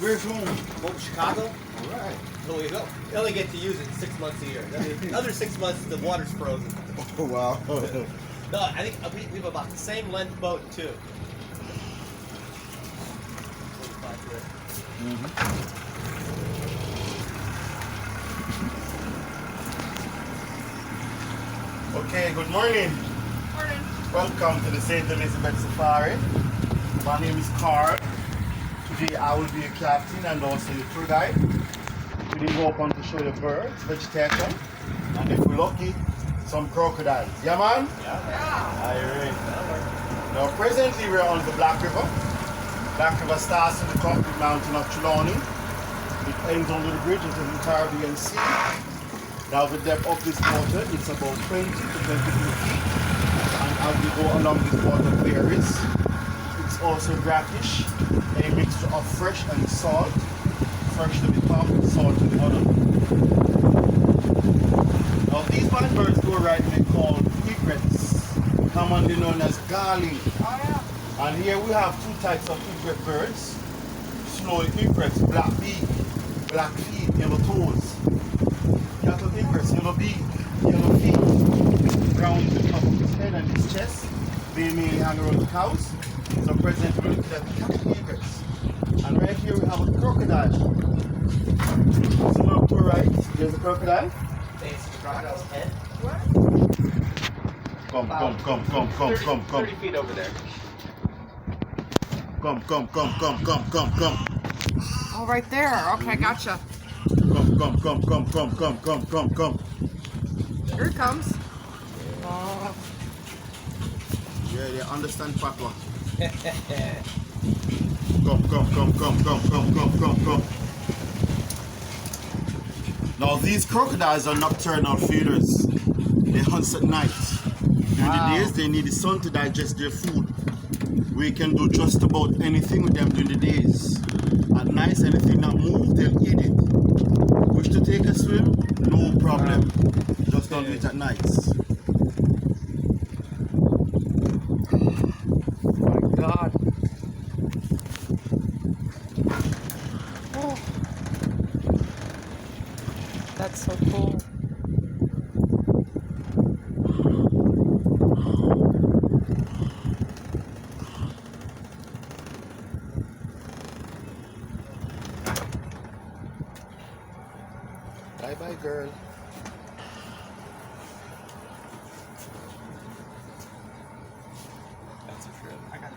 Where's home? Home Chicago. All right. So we only get to use it 6 months a year. Another 6 months, the water's frozen. Oh, wow. No, I think we have about the same length boat too. Okay, good morning. Morning. Welcome to the St. Elizabeth Safari. My name is Carl. Today I will be a captain and also your tour guide. We will go up on to show you birds, vegetation, and if we're lucky, some crocodiles. Yeah, man? Yeah. Alright. Now, presently we're on the Black River. Black River starts in the concrete mountain of Trelawney. It ends under the bridge into the Caribbean Sea. Now the depth of this water is about 20 to 22 feet. And as we go along this water varies. It's also brackish, a mixture of fresh and salt. Fresh to the top, salt to the bottom. Now these white birds go right in called egrets, commonly known as garling. Oh, yeah. And here we have two types of egret birds. Snowy egrets, black beak, black feet, yellow toes. Cattle egrets, yellow beak, yellow feet, brown to the top of his head and his chest. They mainly hang around the cows. So presently we're looking at the cattle egrets. And right here we have a crocodile. So look to the right, there's a crocodile. It's the crocodile's head. What? Come. 30 feet over there. Come. Oh, right there. Okay, gotcha. Come. Here it comes. Oh. Yeah, they understand Papa. Come. Now these crocodiles are nocturnal feeders. They hunt at night. During the days, they need the sun to digest their food. We can do just about anything with them during the days. At night, anything that moves, they'll eat it. Wish to take a swim? No problem. Just don't do it at night. My God. Oh. That's so cool. Bye, girl. That's a trip. I got it.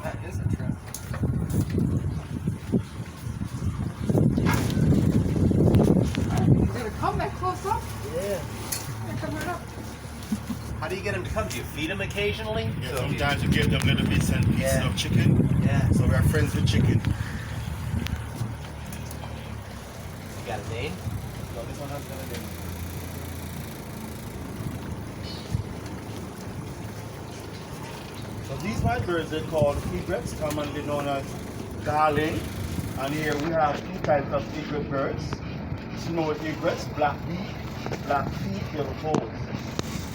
That is a trip. You're gonna come that close up? Yeah. Yeah, come right up. How do you get them to come? Do you feed them occasionally? Yeah, So- sometimes we give them little bits and pieces Yeah. of chicken. Yeah. So we're friends with chicken. You got a name? No, this one has got a name. So these white birds are called egrets, commonly known as garling. And here we have two types of egret birds. Snowy egrets, black beak, black feet, yellow toes.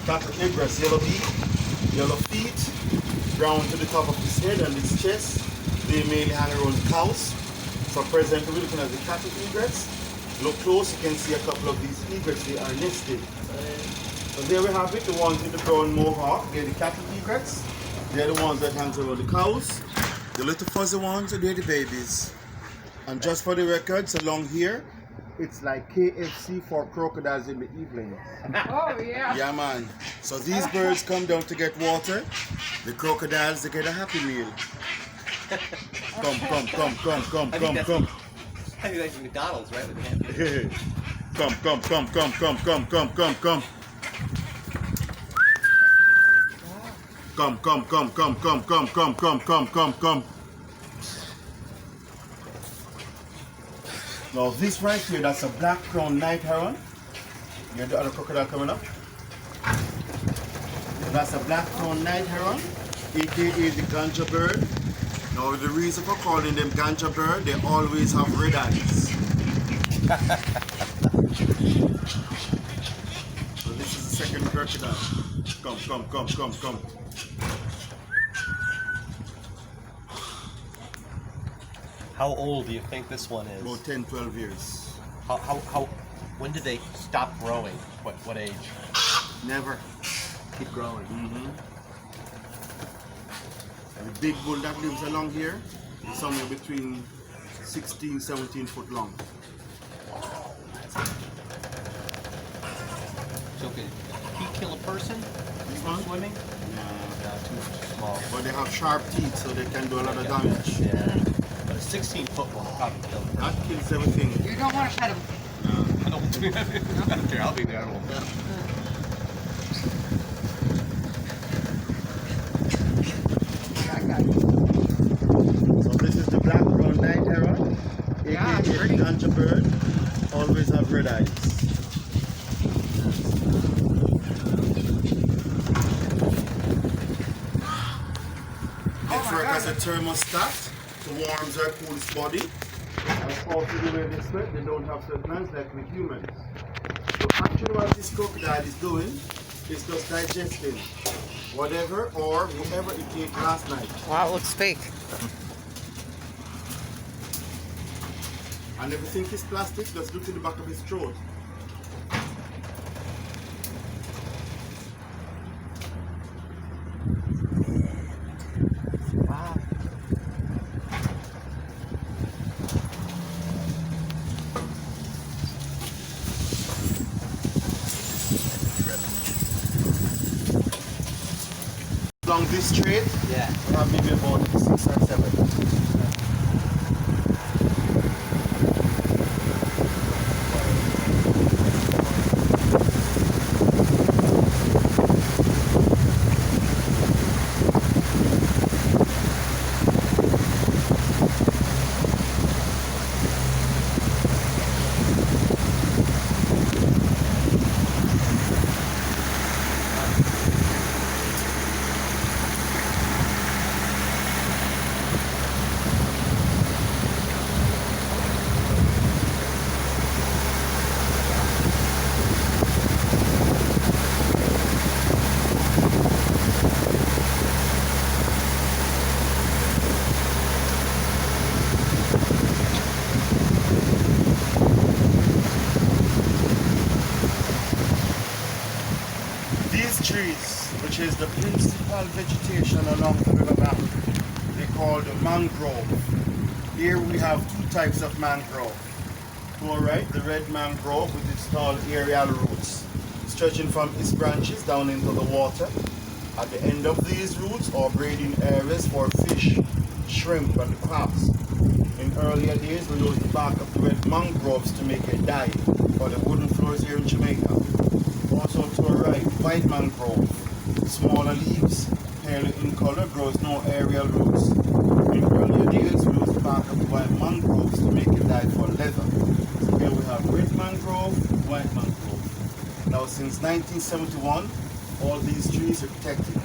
Cattle egrets, yellow beak, yellow feet, brown to the top of his head and his chest. They mainly hang around cows. So presently we're looking at the cattle egrets. Look close, you can see a couple of these egrets, they are nested. So there we have it, the ones with the brown mohawk, they're the cattle egrets. They're the ones that hang around the cows. The little fuzzy ones are the babies. And just for the records, along here, it's like KFC for crocodiles in the evening. Oh, yeah. Yeah, man. So these birds come down to get water. The crocodiles, they get a happy meal. Come. I think that's McDonald's, right? With the hand. Come. Come. Now this right here, that's a black crowned night heron. You have the other crocodile coming up. That's a black crowned night heron, aka the ganja bird. Now the reason for calling them ganja bird, they always have red eyes. So this is the second crocodile. Come. How old do you think this one is? About 10, 12 years. How when did they stop growing? What age? Never. Keep growing. And the big bull that lives along here is somewhere between 16, 17 foot long. So could he kill a person? This one? Swimming? Yeah. Too small. But they have sharp teeth, so they can do a lot of damage. Yeah. But a 16-foot one will probably kill a person. That kills everything. You don't want to pet him. I don't care. I'll be there. I won't. So this is the black brown night heron, Yeah, aka pretty. ganja bird. Always have red eyes. It works as a thermostat to warm their coolest body. And also the way they sweat, they don't have sweat glands like with humans. So actually what this crocodile is doing is just digesting whatever or whoever it ate last night. Wow, it looks fake. And everything is plastic, just look to the back of his throat. Wow. Along this straight, Yeah. we have maybe about 6 or 7. These trees, which is the principal vegetation along the river bank, they call the mangrove. Here we have two types of mangrove. To our right, the red mangrove with its tall aerial roots, stretching from its branches down into the water. At the end of these roots are breeding areas for fish, shrimp, and crabs. In earlier days, we used the bark of the red mangroves to make a dye for the wooden floors here in Jamaica. Also to our right, white mangrove, smaller leaves, paler in color, grows no aerial roots. In earlier days, we used the bark of the white mangroves to make a dye for leather. So here we have red mangrove, white mangrove. Now since 1971, all these trees are protected.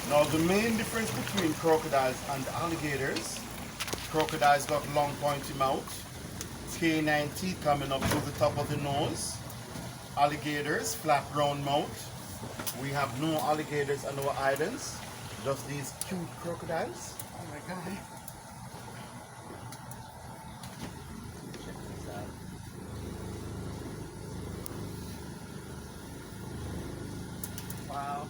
Now the main difference between crocodiles and alligators, crocodiles got long pointy mouth, canine teeth coming up to the top of the nose. Alligators, flat round mouth. We have no alligators on our islands, just these cute crocodiles. Oh my god. Check this out. Wow.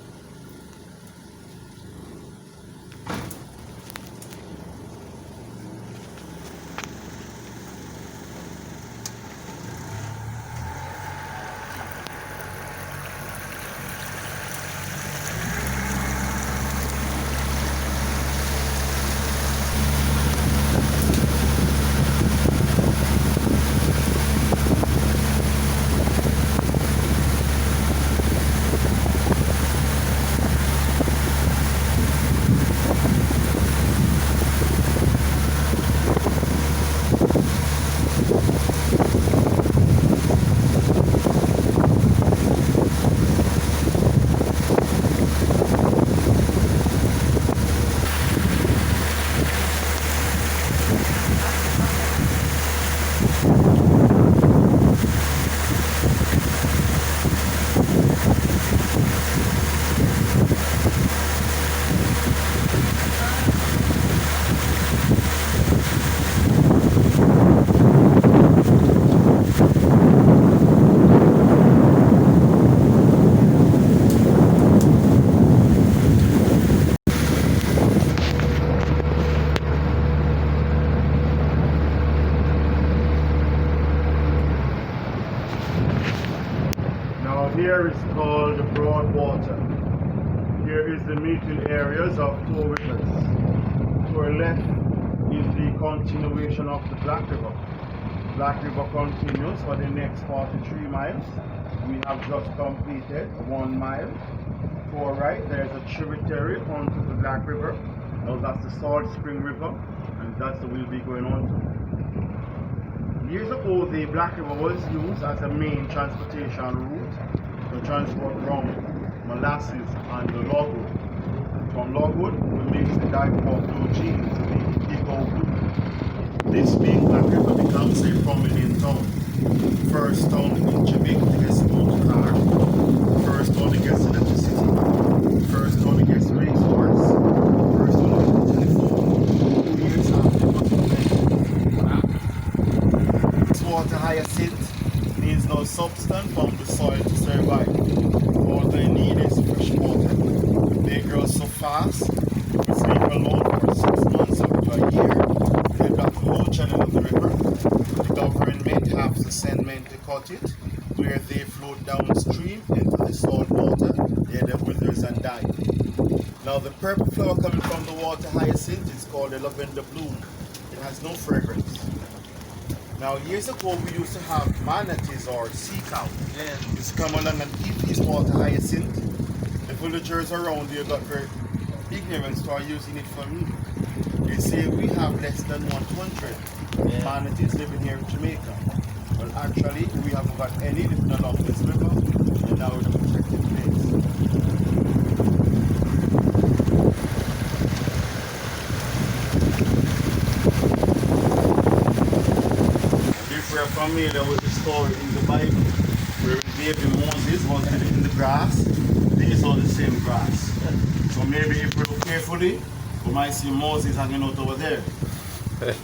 called the Broadwater. Here is the meeting areas of two rivers. To our left is the continuation of the Black River. Black River continues for the next 43 miles. We have just completed 1 mile. To our right, there's a tributary onto the Black River. Now that's the Salt Spring River, and that's the we'll be going on to. Years ago, the Black River was used as a main transportation route to transport rum, molasses, and the logwood. From logwood, we mix the dye for blue jeans to make it big old blue. This big Black River becomes a prominent town. First town in Jamaica to get smooth car. First town to get electricity. First town to get racehorse. First town to get telephone. 2 years after it was invented. This water hyacinth needs no substance from the soil to survive. All they need is fresh water. They grow so fast, we sleep alone for 6 months up to a year. They block the whole channel of the river. The government has to send men to cut it, where they float downstream into the salt water, there they withers and die. Now the purple flower coming from the water hyacinth is called the lavender bloom. It has no fragrance. Now years ago we used to have manatees or sea cows. Yeah. It's come along and eat these water hyacinth. The villagers around here got very ignorant, start using it for meat. They say we have less than 100 manatees living here in Jamaica. Well, actually, we haven't got any living along this river, and now it's a protected place. If we're familiar with the story in the Bible, where baby Moses was living in the grass, these are the same grass. So maybe if we look carefully, we might see Moses hanging out over there.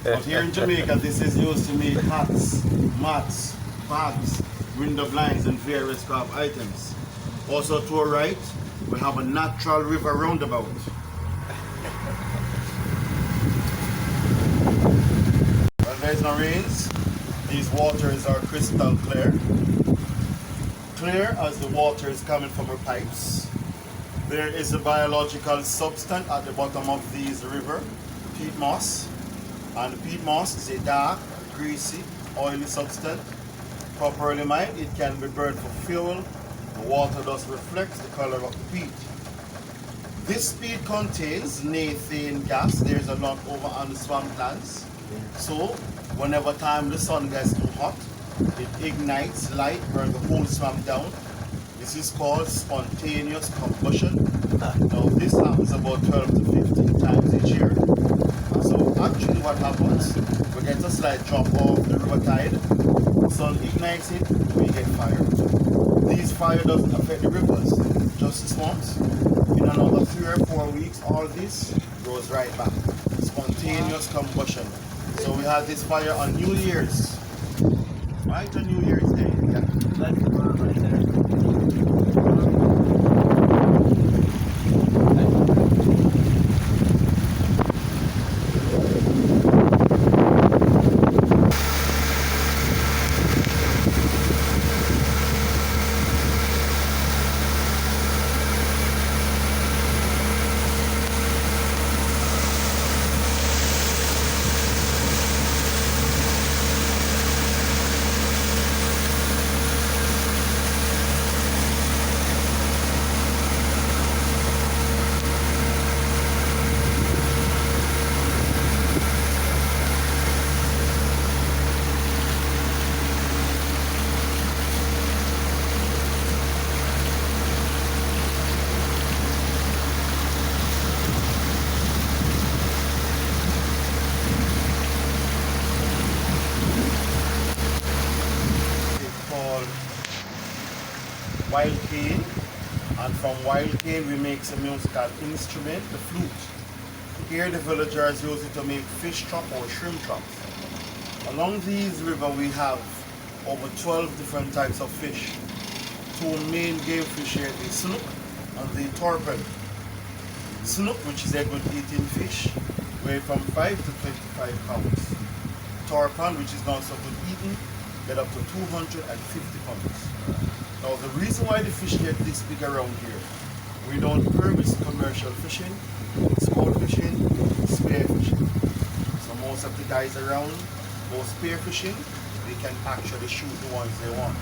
But here in Jamaica, this is used to make hats, mats, bags, window blinds, and various craft items. Also to our right, we have a natural river roundabout. When there's no rains, these waters are crystal clear. Clear as the water is coming from our pipes. There is a biological substance at the bottom of these river, peat moss. And the peat moss is a dark, greasy, oily substance. Properly mined, it can be burned for fuel. The water thus reflects the color of the peat. This peat contains methane gas. There's a lot over on the swamplands. So, whenever time the sun gets too hot, it ignites light, burns the whole swamp down. This is called spontaneous combustion. Now, this happens about 12 to 15 times each year. So actually what happens, we get a slight drop of the river tide, the sun ignites it, we get fire. This fire doesn't affect the rivers, just the swamps. In another 3 or 4 weeks, all this goes right back. Spontaneous combustion. So we have this fire on New Year's. Right on New Year's Day. Yeah. That's the one right there. wild cane, and from wild cane we make a musical instrument, the flute. Here the villagers use it to make fish trap or shrimp traps. Along these rivers we have over 12 different types of fish. Two main game fish here, the snook and the torpid. Snook, which is a good eating fish, weigh from 5 to 25 pounds. Torpid, which is not so good eating, get up to 250 pounds. Now the reason why the fish get this big around here, we don't permit commercial fishing, sport fishing, spear fishing. So most of the guys around go spear fishing, they can actually shoot the ones they want.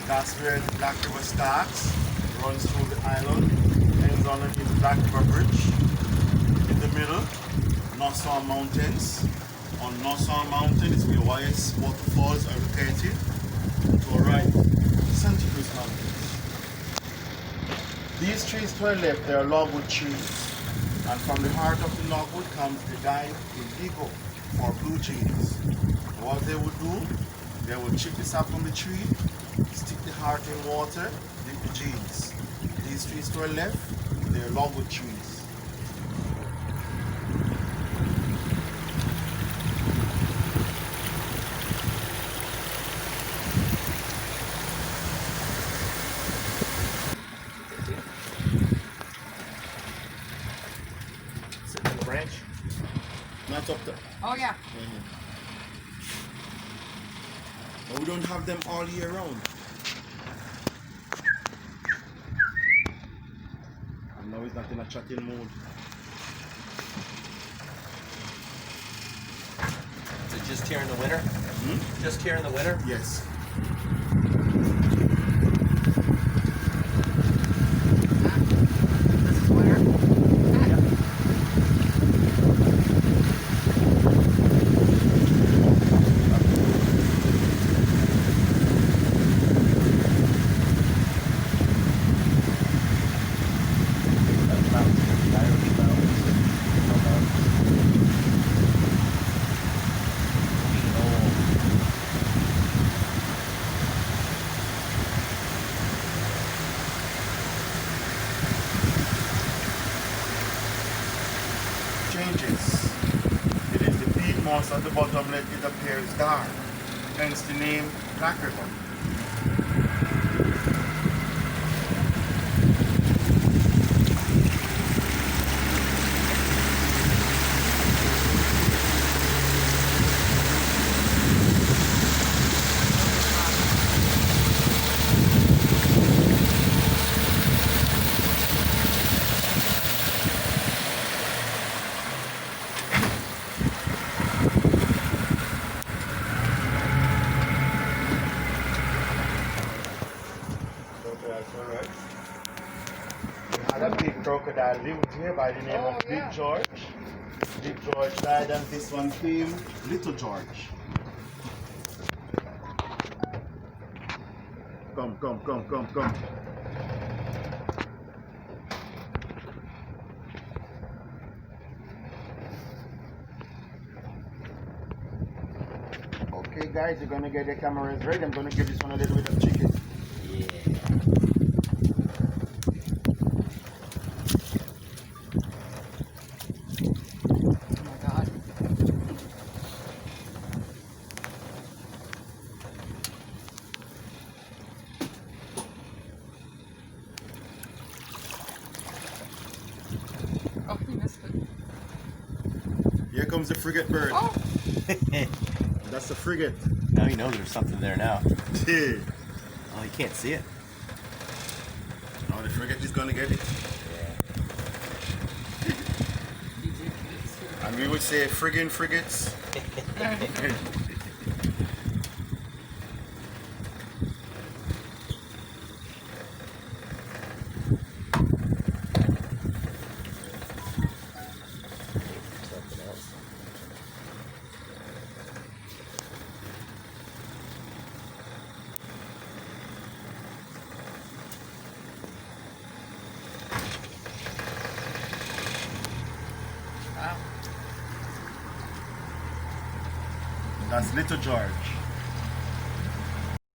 That's where the Black River starts, runs through the island, ends on the Black River Bridge. In the middle, Nassau Mountains. On Nassau Mountain is where YS waterfalls are located. To our right, Santa Cruz Mountains. These trees to our left, they are logwood trees. And from the heart of the logwood comes the navigable for blue jeans. What they would do, they would chip the sap from the tree, stick the heart in water, dip the jeans. These trees to our left, they are logwood trees. Sitting on the branch. Not up there. Oh yeah. But we don't have them all year round. And now he's not in a chatting mood. Is it just here in the winter? Just here in the winter? Yes. This is winter. Changes. It is the peat moss at the bottom let it appears dark. Hence the name Black River. We had a big crocodile lived here by the name of Big George. Big George died and this one came Little George. Come. Okay guys, you're gonna get your cameras ready. I'm gonna give this one a little bit of chicken. Oh my god. comes the frigate bird. Oh, That's the frigate. Now you know there's something there now. Yeah. Oh, you can't see it. Now the frigate is gonna get it. And we would say friggin' frigates. Something else. wow. That's Little George.